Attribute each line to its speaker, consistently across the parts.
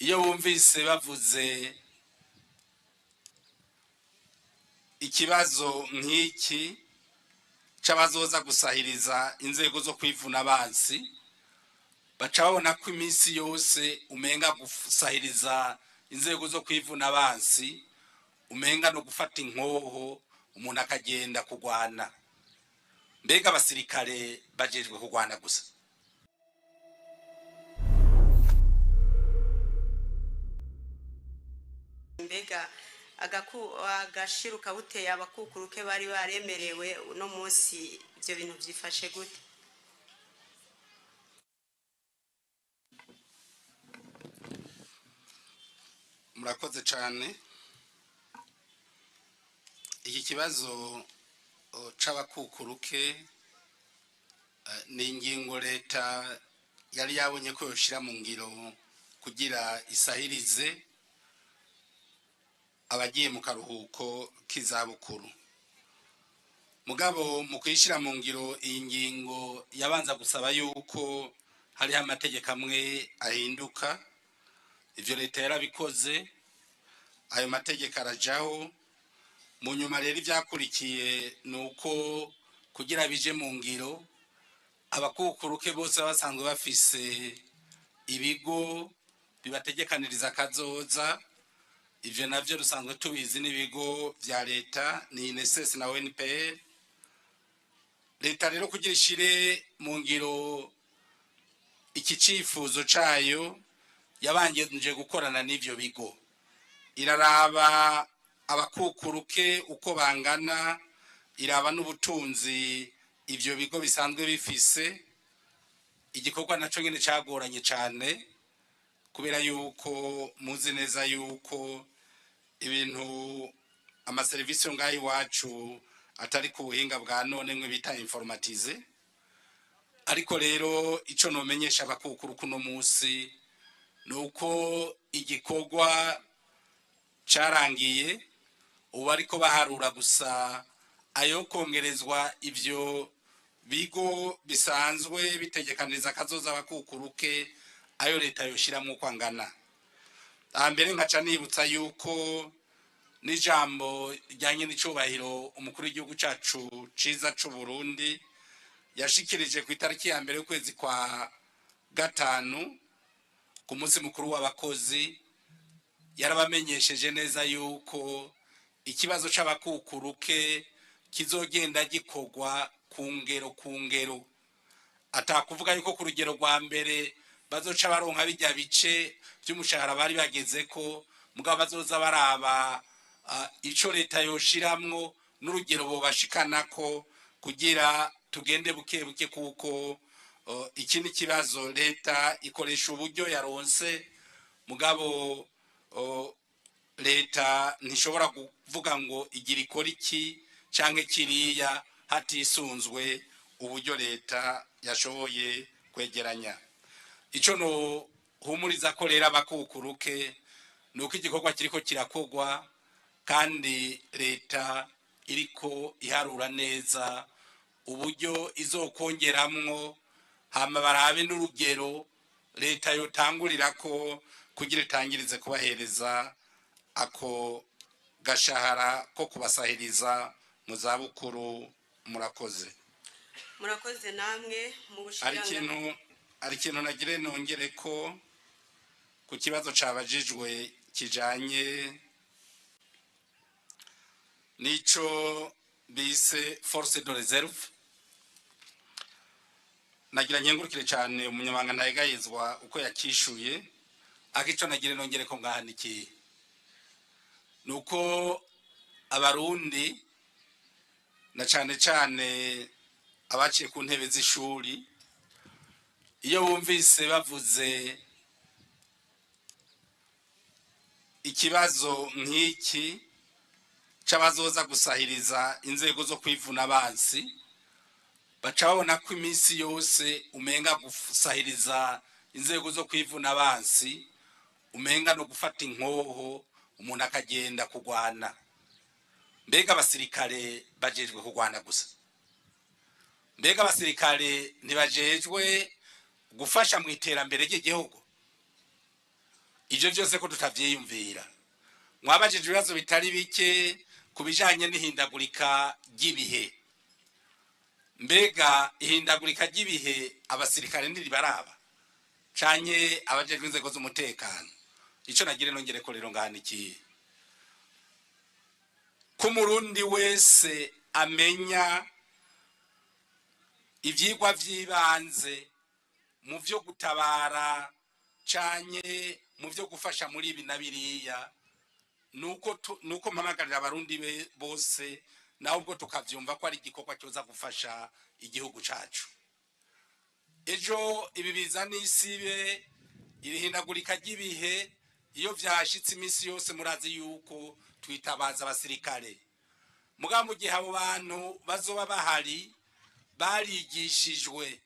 Speaker 1: iyo wumvise bavuze ikibazo nk'iki c'abazoza gusahiriza inzego zo kwivuna abansi, baca babona ko iminsi yose umenga gusahiriza inzego zo kwivuna abansi umenga no gufata inkoho umuntu akagenda kugwana. Mbega abasirikare bajejwe kugwana gusa?
Speaker 2: Mbega agashiruka buteye abakukuruke bari baremerewe uno munsi ibyo bintu byifashe gute?
Speaker 1: Murakoze cyane. Iki kibazo c'abakukuruke ni ingingo leta yari yabonye ko yoshira mu ngiro kugira isahirize abagiye mu karuhuko k'izabukuru. Mugabo mu kwishira mu ngiro iyi ngingo yabanza gusaba yuko hariho amategeko amwe ahinduka. Ivyo leta yarabikoze, ayo mategeko arajaho. Mu nyuma rero ivyakurikiye nuko kugira bije mu ngiro abakukuruke bose basanzwe bafise ibigo bibategekaniriza kazoza. Ivyo navyo rusanzwe tubizi n'ibigo vya leta, ni INSS na UNPR. Leta rero kugira ishire mu ngiro iki cifuzo cayo yabanje gukorana n'ivyo bigo, iraraba abakukuruke uko bangana, iraba n'ubutunzi ivyo bigo bisanzwe bifise. Igikorwa naco nyene cagoranye cane kubera yuko muzi neza yuko ibintu amaserivisi ngaho iwacu atari ku buhinga bwa none mwe bita informatize. Ariko rero ico nomenyesha abakukuruku no musi nuko igikorwa carangiye, ubu ariko baharura gusa ayo kongerezwa ivyo bigo bisanzwe bitegekaniriza kazoza abakukuruke, ayo leta yoshiramwo uko angana. Mbere nkaca nibutsa yuko n'ijambo ryanye n'icubahiro umukuru w'igihugu cacu ciza c'u Burundi yashikirije ku itariki ya mbere y'ukwezi kwa gatanu ku munsi mukuru w'abakozi, yarabamenyesheje neza yuko ikibazo c'abakukuruke kizogenda gikorwa ku ngero. Atakuvuga yuko ku rugero rwa mbere bazoca baronka bijya bice by'umushahara bari bagezeko, mugabo bazoza baraba ico leta yoshiramwo n'urugero bo bashikanako kugira tugende buke buke, kuko iki ni kibazo leta ikoresha uburyo yaronse, mugabo leta ntishobora kuvuga ngo igira ikora iki canke kiriya hatisunzwe uburyo leta yashoboye kwegeranya. Ico no humuriza ko rero abakukuruke nuko igikorwa kiriko kirakogwa, kandi leta iriko iharura neza uburyo izokongeramwo, hama barabe n'urugero leta yotangurirako kugira itangirize kubahereza ako gashahara ko kubasahiriza mu zabukuru. Murakoze.
Speaker 2: Murakoze namwe mu bushiranga.
Speaker 1: Ari ikintu nagire nongere ko ku kibazo cabajijwe kijanye nico bise force de réserve. Nagira nyengurukire cyane umunyamanga ntayegayezwa uko yakishuye. Akico nagire nongere ko ngahaniki nuko abarundi na cane abaciye ku ntebe z'ishuri, iyo wumvise bavuze ikibazo nk'iki c'abazoza gusahiriza inzego zo kwivuna abansi, baca babona ko iminsi yose umenga gusahiriza inzego zo kwivuna abansi umenga no gufata inkoho umuntu akagenda kugwana. Mbega abasirikare bajejwe kugwana gusa? Mbega abasirikare ntibajejwe gufasha mu iterambere ry'igihugu? ivyo byose ko tutavyiyumvira. Mwabajije ibibazo bitari bike kubijanye n'ihindagurika ry'ibihe. Mbega ihindagurika ry'ibihe abasirikare ntiribaraba canke abajejwe inzego z'umutekano? Ico nagire nongere ko rero nganikiye ko Murundi wese amenya ivyigwa vy'ibanze mu vyo gutabara canke mu vyo gufasha muri ibi na biriya, nuko mpamagarira abarundi bose naho ubwo tukavyumva ko ari igikorwa cyoza gufasha igihugu cacu. Ejo ibi biza n'isibe, irihindagurika ry'ibihe iyo vyashitse imisi yose murazi yuko twitabaza abasirikare. Muga mu gihe abo bantu bazoba bahari barigishijwe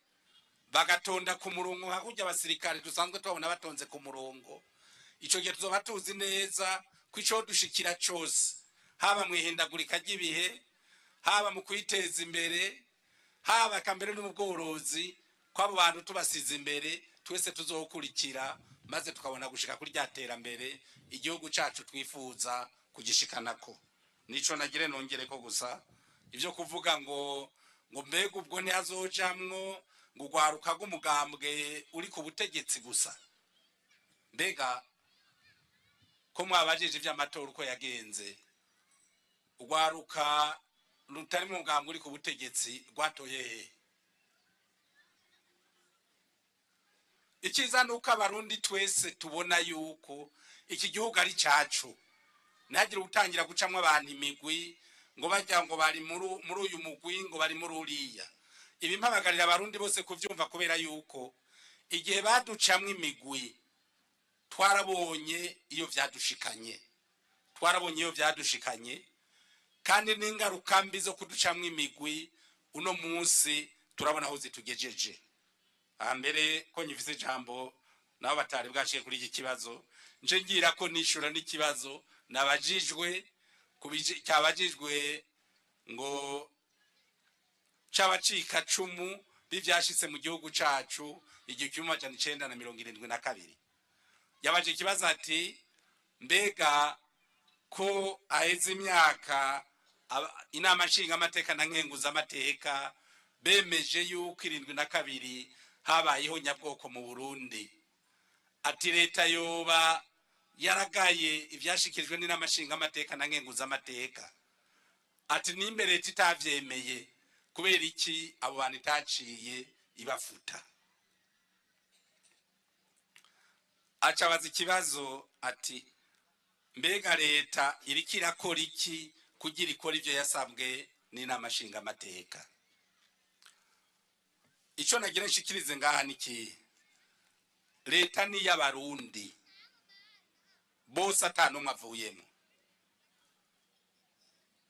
Speaker 1: bagatonda ku murongo nka kurya abasirikare dusanzwe tubabona batonze ku murongo, ico gihe tuzoba tuzi neza ko ico dushikira cose, haba mu ihindagurika ry'ibihe, haba mu kwiteza imbere, haba kambere no mu bworozi, ko abo bantu tubasize imbere twese tuzokurikira maze tukabona gushika kuri ryaterambere igihugu cacu twifuza kugishikanako. Nico nagire nongere ko gusa ivyo kuvuga ngo mbega ubwo ntihazojamwo ngo ugwaruka rw'umugambwe uri ku butegetsi gusa. Mbega ko mwabajije ivy'amatora uko yagenze, ugwaruka rutari mu mugambwe uri ku butegetsi rwatoye he? Ikiza nuko abarundi twese tubona yuko iki gihugu ari cacu, ntihagire utangira gucamwo abantu imigwi ngo bajya ngo bari muri uyu mugwi ngo bari muri uriya. Ibi mpamagarira abarundi bose kuvyumva kubera yuko igihe baducamwo imigwi twarabonye iyo vyadushikanye, kandi n'ingaruka mbi zo kuducamwo imigwi uno munsi turabona aho zitugejeje. Mbere ko nyifise ijambo nabo batari bwashiye kuri iki kibazo, nje ngira ko nishura n'ikibazo nabajijwe cyabajijwe ngo cabacika cumu bivyashitse mu gihugu cacu 1972. Yabaje ikibazo ati mbega ko aheze imyaka inama nshinga amateka na nkenguza amateka bemeje yuko 72 habayeho nyabwoko mu Burundi, ati leta yoba yaragaye ivyashikirijwe n'inama nshinga amateka na nkenguza amateka, ati nimbe leta itavyemeye kubera iki abo bantu itaciye ibafuta. Acabaza ikibazo ati mbega leta iriko irakora iki kugira ikora ivyo yasabwe n'inama nshinga amateka? Ico nagira nshikirize ngaha niki, leta ni y'abarundi bose atanumwe avuyemo.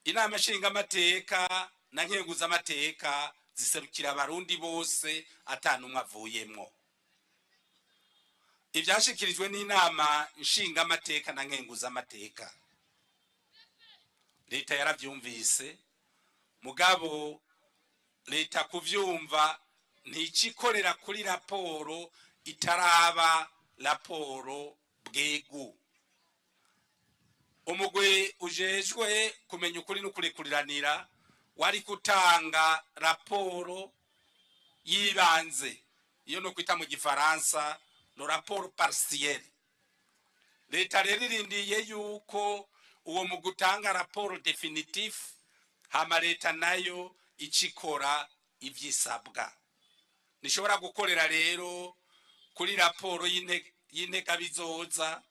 Speaker 1: Inama nshinga amateka na nkenguza amateka ziserukira abarundi bose atanumwe avuyemo. Ivyashikirijwe n'inama nshinga amateka na nkenguza amateka leta yaravyumvise, mugabo leta kuvyumva nticikorera kuri raporo itaraba raporo bwegu. Umugwi ujejwe kumenya ukuri n'ukurikuriranira wari gutanga raporo yibanze, iyo no kwita mu gifaransa no raporo partielle. Leta rero irindiye yuko uwo mu gutanga raporo definitif, hama leta nayo icikora ivyisabwa. Nishobora gukorera rero kuri raporo y'inteka bizoza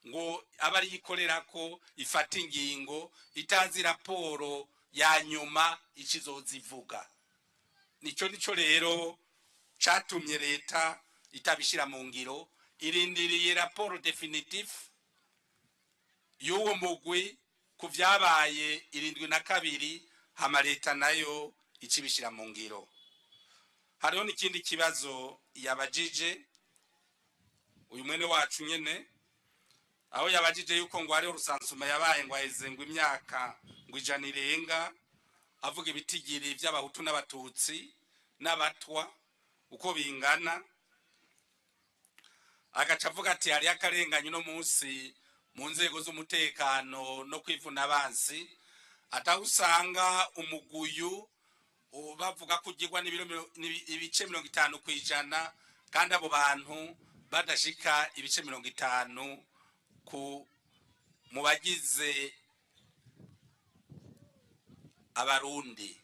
Speaker 1: ngo abari yikorera ko ifata ingingo itazi raporo ya nyuma ikizozivuga. Nico rero catumye leta itabishira mu ngiro, irindiriye raporo definitif y'uwo mugwi ku vyabaye 72, hama leta nayo icibishira mu ngiro. Hariho n'ikindi kibazo yabajije uyu mwene wacu nyene, aho yabajije yuko ngo ari urusansuma yabaye ngo aheze ngo imyaka ngo 100 irenga, avuga ibitigiri by'abahutu n'abatutsi n'abatwa uko bingana. agaca avuga ati hari akarenganye uno munsi mu nzego z'umutekano no kwivuna abansi, atahusanga umuguyu bavuga ko ugirwa ibice 50 kw'ijana kandi abo bantu badashika ibice 50 mu bagize abarundi.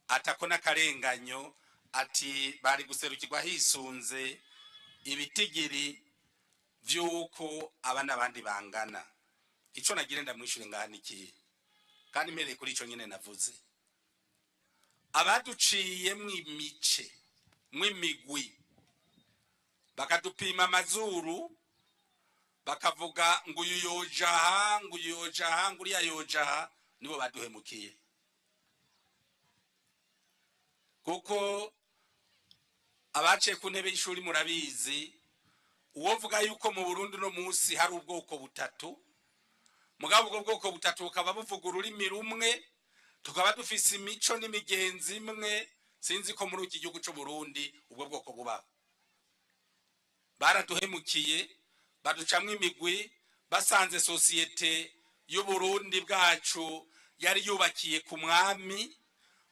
Speaker 1: Atako n'akarenganyo, ati bari guserukirwa hisunze ibitigiri vy'uko abana abandi bangana. Ico nagire ndamwishure ngahaniki kandi mpereye kuri ico nyene navuze, abaduciye mw'imice mw'imigwi bakadupima amazuru bakavuga ngo uyu yojaha ngo uyu yojaha ngo uriya yojaha, nibo baduhemukiye. Kuko abaciye ku ntebe y'ishuri murabizi, uwovuga yuko mu Burundi no munsi hari ubwoko butatu, mugabo ubwo bwoko butatu bukaba buvuga ururimi rumwe, tukaba dufise imico n'imigenzi imwe. Sinzi ko muri iki gihugu cy'u Burundi ubwo bwoko bubaho. Baraduhemukiye, baducamwe imigwi, basanze sosiyete y'u Burundi bwacu yari yubakiye ku mwami,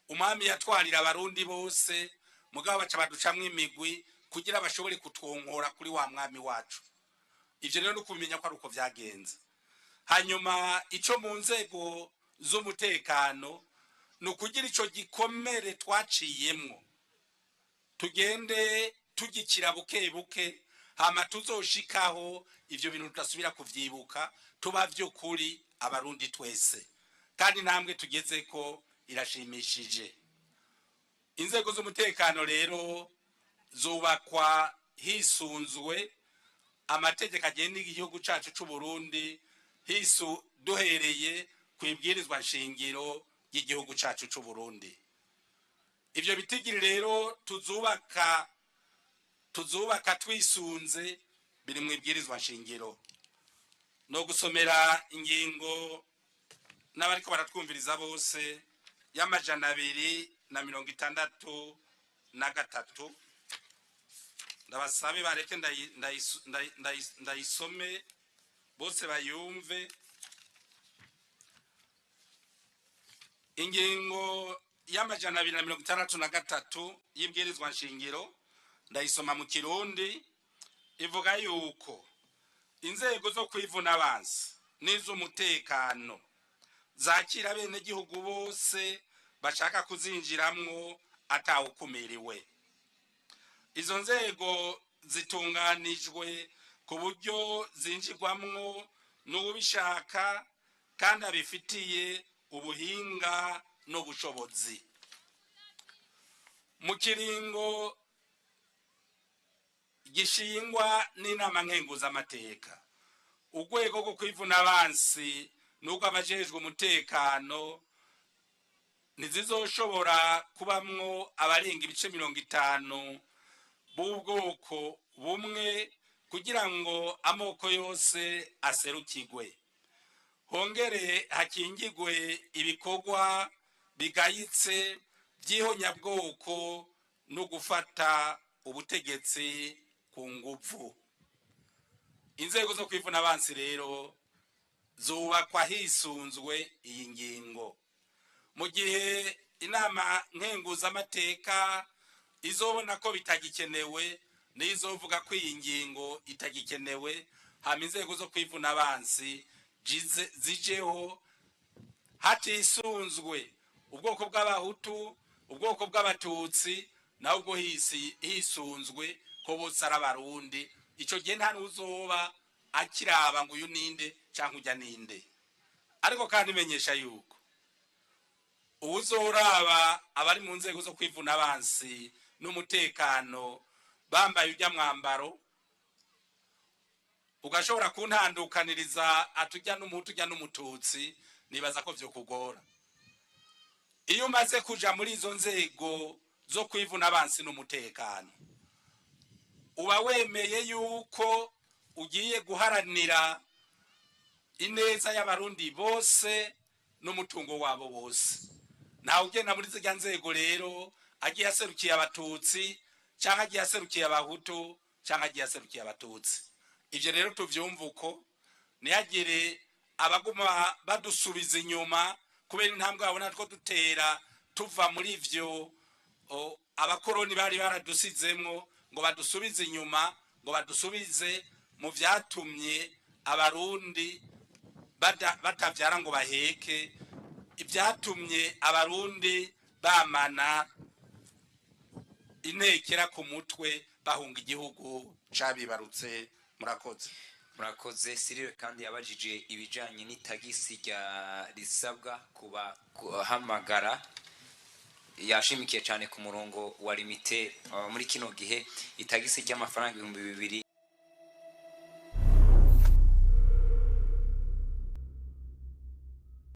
Speaker 1: umwami yatwarira abarundi bose, mugabo baca baducamwe imigwi kugira bashobore kutwonkora kuri wa mwami wacu. Ivyo rero nukumenya ko ari uko vyagenze. Hanyuma ico mu nzego z'umutekano nukugira ico gikomere twaciyemwo tugende tugikira buke buke, hama tuzoshikaho ivyo bintu tutasubira kuvyibuka, tuba vyo kuri abarundi twese. Kandi namwe tugeze ko irashimishije. Inzego z'umutekano rero zubakwa hisunzwe amategeko agenga igihugu cacu c'u Burundi, duhereye kwibwirizwa nshingiro y'igihugu cacu c'u Burundi. Ivyo bitigiri rero tuzubaka twisunze biri mwibwirizwa nshingiro. No gusomera ingingo n'abariko baratwumviriza bose y'263 ndabasabe bareke ndayisome bose bayumve. Ingingo y'263 y'ibwirizwa nshingiro ndayisoma mu Kirundi, ivuga yuko inzego zo kwivuna abansi n'iz'umutekano zakira bene gihugu bose bashaka kuzinjiramwo atawukumiriwe. Izo nzego zitunganijwe ku buryo zinjirwamwo n'ubishaka kandi abifitiye ubuhinga n'ubushobozi. Mu kiringo gishingwa n'inama nkenguzamateka, urwego rwo kwivuna abansi n'ubwo abajejwe umutekano ntizizoshobora kubamwo abarenga ibice 50 b'ubwoko bumwe kugira ngo amoko yose aserukirwe. Hongere hakingirwe ibikorwa bigayitse by'ihonyabwoko no gufata ubutegetsi ku nguvu. Inzego zo kwivuna abansi rero zubakwa hisunzwe iyi ngingo. Mu gihe inama nkenguzamateka izobona ko bitagikenewe nizovuga ko iyi ngingo itagikenewe, hama inzego zo kwivuna abansi zijeho hatisunzwe ubwoko bw'abahutu, ubwoko bw'abatutsi, naho ubwo hisunzwe ko bose ari abarundi. Ico gihe nta nuzoba akiraba ngo uyu ninde canke ujya ninde. Ariko kandi menyesha yuko uzoraba abari mu nzego zo kwivuna abansi n'umutekano bambaye ujya mwambaro, ugashobora kuntandukaniriza atujya n'umuhutu ujya n'umututsi, nibaza ko vyo kugora. Iyo umaze kuja muri izo nzego zo kwivuna abansi n'umutekano, uba wemeye yuko ugiye guharanira ineza y'abarundi bose n'umutungo wabo bose. Ntawe ugenda muri zirya nzego rero agiye aserukiye abatutsi canke agiye aserukiye abahutu canke agiye aserukiye abatutsi. ivyo rero tuvyumva uko ntihagire abaguma badusubiza inyuma kubera intambwe babona two dutera tuva muri ivyo abakoroni bari baradusizemwo ngo badusubize inyuma ngo badusubize mu vyatumye abarundi batavyara ngo baheke, ivyatumye abarundi bamana intekera ku mutwe bahunga igihugu cabibarutse.
Speaker 3: Murakoze. Cyril kandi yabajije ibijanye n'itagisi risabwa kuba kuhamagara, yashimikiye cyane ku murongo wa limite muri kino gihe itagisi ry'amafaranga 2000